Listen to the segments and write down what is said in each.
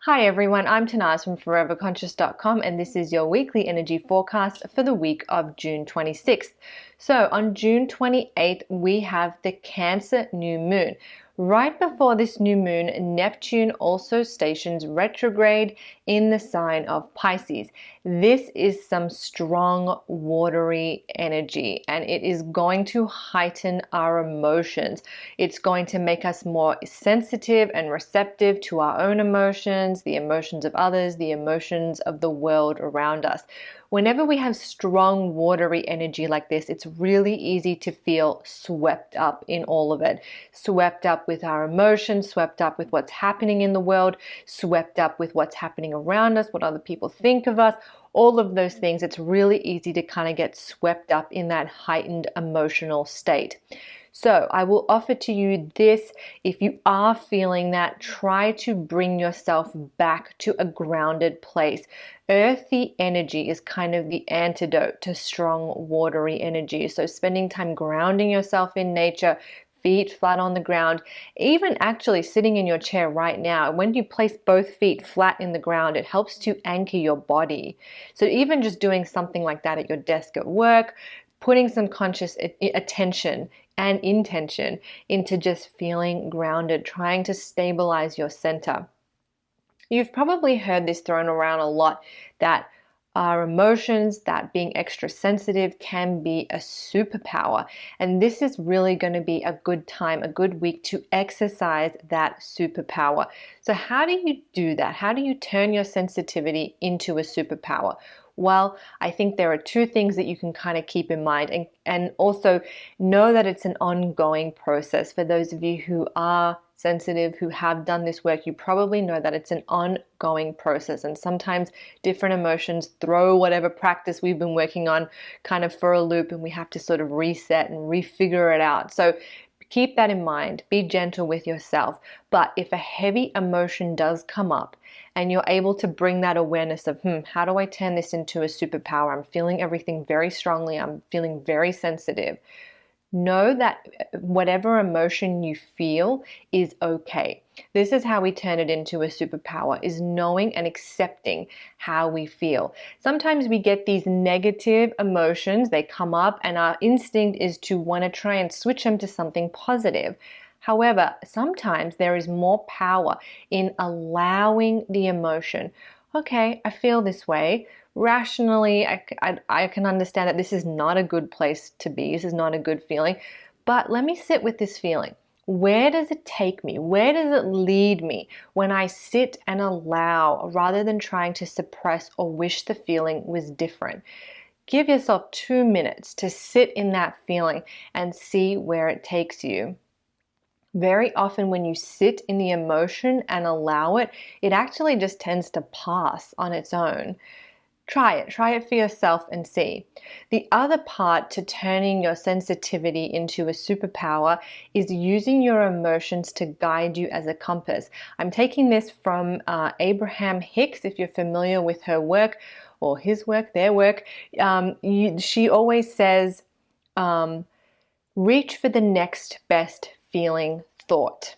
Hi everyone, I'm Tanaz from foreverconscious.com and this is your weekly energy forecast for the week of June 26th. So on June 28th, we have the Cancer new moon. Right before this new moon, Neptune also stations retrograde in the sign of Pisces. This is some strong, watery energy, and it is going to heighten our emotions. It's going to make us more sensitive and receptive to our own emotions, the emotions of others, the emotions of the world around us. Whenever we have strong, watery energy like this, it's really easy to feel swept up in all of it. Swept up with our emotions, swept up with what's happening in the world, swept up with what's happening around us, what other people think of us, all of those things. It's really easy to kind of get swept up in that heightened emotional state. So I will offer to you this. If you are feeling that, try to bring yourself back to a grounded place. Earthy energy is kind of the antidote to strong, watery energy. So spending time grounding yourself in nature, feet flat on the ground, even actually sitting in your chair right now, when you place both feet flat in the ground, it helps to anchor your body. So even just doing something like that at your desk at work, putting some conscious attention and intention into just feeling grounded, trying to stabilize your center. You've probably heard this thrown around a lot, that our emotions, that being extra sensitive can be a superpower. And this is really going to be a good time, a good week to exercise that superpower. So how do you do that? How do you turn your sensitivity into a superpower? Well, I think there are two things that you can kind of keep in mind, and also know that it's an ongoing process. For those of you who are sensitive, who have done this work, you probably know that it's an ongoing process, and sometimes different emotions throw whatever practice we've been working on kind of for a loop, and we have to sort of reset and refigure it out. So keep that in mind. Be gentle with yourself. But if a heavy emotion does come up and you're able to bring that awareness of, how do I turn this into a superpower? I'm feeling everything very strongly. I'm feeling very sensitive. Know that whatever emotion you feel is okay. This is how we turn it into a superpower, is knowing and accepting how we feel. Sometimes we get these negative emotions, they come up, and our instinct is to want to try and switch them to something positive. However, sometimes there is more power in allowing the emotion. Okay, I feel this way. Rationally, I can understand that this is not a good place to be. This is not a good feeling. But let me sit with this feeling. Where does it take me? Where does it lead me when I sit and allow, rather than trying to suppress or wish the feeling was different? Give yourself 2 minutes to sit in that feeling and see where it takes you. Very often when you sit in the emotion and allow it, it actually just tends to pass on its own. Try it for yourself and see. The other part to turning your sensitivity into a superpower is using your emotions to guide you as a compass. I'm taking this from Abraham Hicks, if you're familiar with her work or his work, their work. She always says, reach for the next best feeling thought.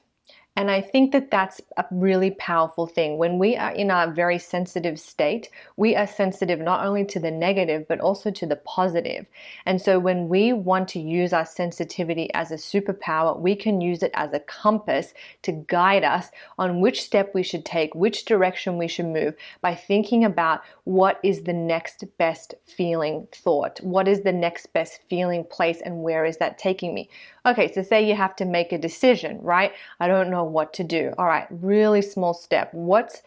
And I think that that's a really powerful thing. When we are in a very sensitive state, we are sensitive not only to the negative, but also to the positive. And so when we want to use our sensitivity as a superpower, we can use it as a compass to guide us on which step we should take, which direction we should move, by thinking about what is the next best feeling thought, what is the next best feeling place, and where is that taking me? Okay, so say you have to make a decision, right? I don't know what to do. All right, really small step. What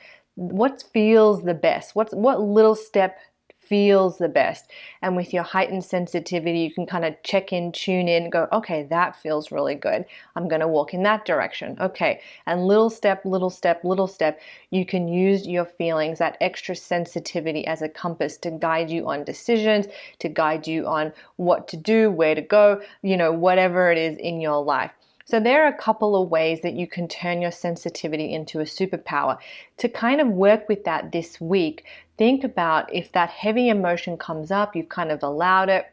feels the best? What little step feels the best? And with your heightened sensitivity, you can kind of check in, tune in, go, okay, that feels really good. I'm going to walk in that direction. Okay, and little step, little step, little step, you can use your feelings, that extra sensitivity, as a compass to guide you on decisions, to guide you on what to do, where to go, whatever it is in your life. So there are a couple of ways that you can turn your sensitivity into a superpower. To kind of work with that this week, think about, if that heavy emotion comes up, you've kind of allowed it,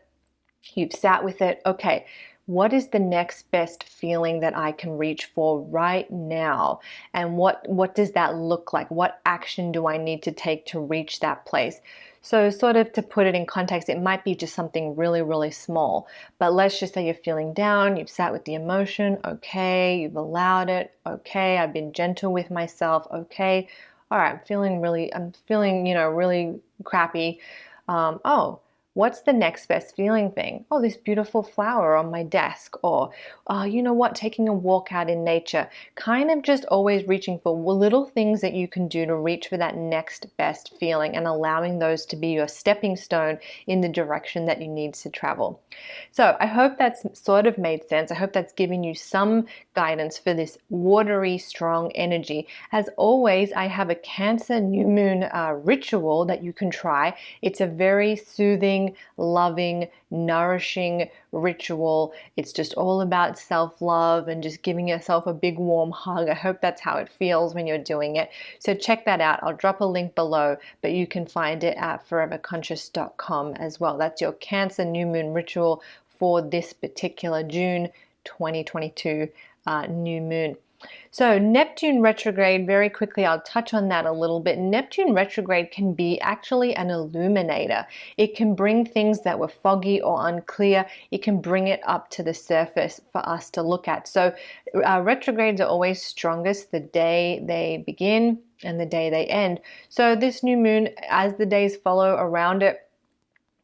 you've sat with it, okay, what is the next best feeling that I can reach for right now? And what does that look like? What action do I need to take to reach that place? So sort of to put it in context, it might be just something really, really small. But let's just say you're feeling down, you've sat with the emotion, okay, you've allowed it, okay, I've been gentle with myself, okay. All right, I'm feeling, really crappy. Oh, what's the next best feeling thing? Oh, this beautiful flower on my desk. Or, you know what, taking a walk out in nature. Kind of just always reaching for little things that you can do to reach for that next best feeling and allowing those to be your stepping stone in the direction that you need to travel. So I hope that's sort of made sense. I hope that's given you some guidance for this watery, strong energy. As always, I have a Cancer new moon ritual that you can try. It's a very soothing, loving, nourishing ritual. It's just all about self-love and just giving yourself a big warm hug. I hope that's how it feels when you're doing it. So check that out. I'll drop a link below, but you can find it at foreverconscious.com as well. That's your Cancer new moon ritual for this particular June 2022 new moon. So Neptune retrograde, very quickly, I'll touch on that a little bit. Neptune retrograde can be actually an illuminator. It can bring things that were foggy or unclear. It can bring it up to the surface for us to look at. So retrogrades are always strongest the day they begin and the day they end. So this new moon, as the days follow around it,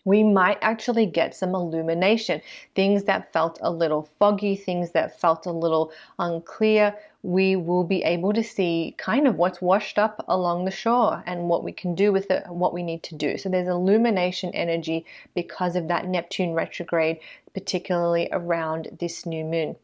we might actually get some illumination. Things that felt a little foggy, things that felt a little unclear, we will be able to see kind of what's washed up along the shore and what we can do with it, what we need to do. So there's illumination energy because of that Neptune retrograde, particularly around this new moon.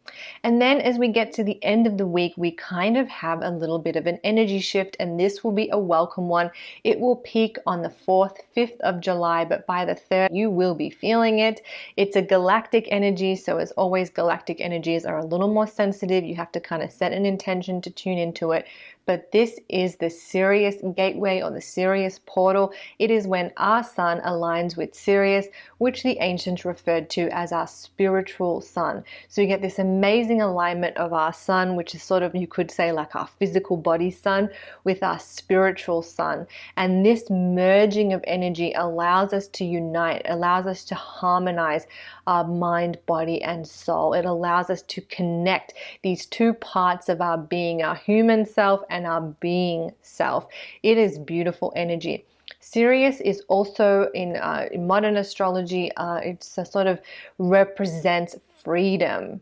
And then as we get to the end of the week, we kind of have a little bit of an energy shift, and this will be a welcome one. It will peak on the 4th, 5th of July, but by the 3rd, you will be feeling it. It's a galactic energy, so as always, galactic energies are a little more sensitive. You have to kind of set an intention to tune into it. But this is the Sirius gateway or the Sirius portal. It is when our sun aligns with Sirius, which the ancients referred to as our spiritual sun. So you get this amazing alignment of our sun, which is sort of, you could say, like our physical body sun, with our spiritual sun. And this merging of energy allows us to unite, allows us to harmonize our mind, body, and soul. It allows us to connect these two parts of our being, our human self and our being self. It is beautiful energy. Sirius is also in modern astrology, it's a sort of represents freedom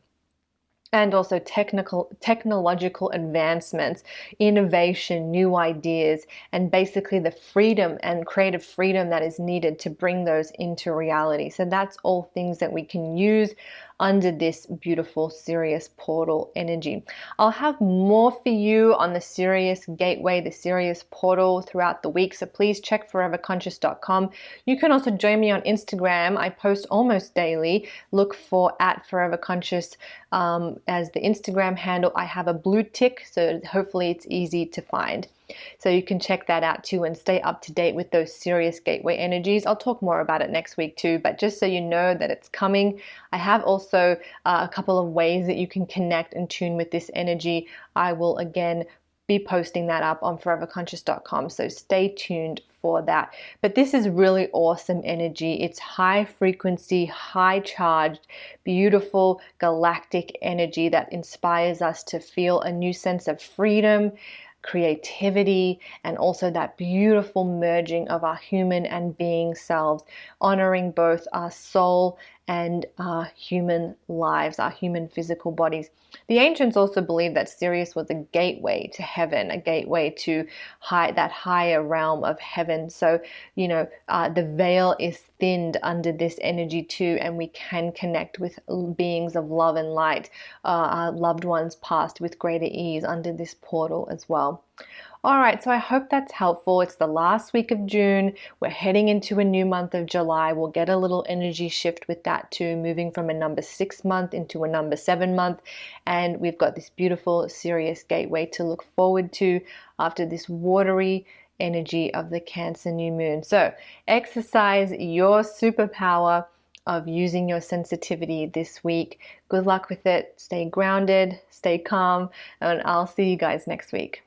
and also technological advancements, innovation, new ideas, and basically the freedom and creative freedom that is needed to bring those into reality. So that's all things that we can use under this beautiful Sirius portal energy. I'll have more for you on the Sirius gateway, the Sirius portal throughout the week, so please check foreverconscious.com. You can also join me on Instagram. I post almost daily. Look for @foreverconscious as the Instagram handle. I have a blue tick, so hopefully it's easy to find. So you can check that out too and stay up to date with those Sirius gateway energies. I'll talk more about it next week too, but just so you know that it's coming. I have also a couple of ways that you can connect and tune with this energy. I will again be posting that up on foreverconscious.com, so stay tuned for that. But this is really awesome energy. It's high frequency, high charged, beautiful galactic energy that inspires us to feel a new sense of freedom, creativity, and also that beautiful merging of our human and being selves, honoring both our soul and our human lives, our human physical bodies. The ancients also believed that Sirius was a gateway to heaven, a gateway to that higher realm of heaven. So, the veil is thinned under this energy too, and we can connect with beings of love and light, our loved ones past, with greater ease under this portal as well. All right, so I hope that's helpful. It's the last week of June. We're heading into a new month of July. We'll get a little energy shift with that too, moving from a number 6 month into a number 7 month. And we've got this beautiful Sirius gateway to look forward to after this watery energy of the Cancer new moon. So exercise your superpower of using your sensitivity this week. Good luck with it. Stay grounded, stay calm, and I'll see you guys next week.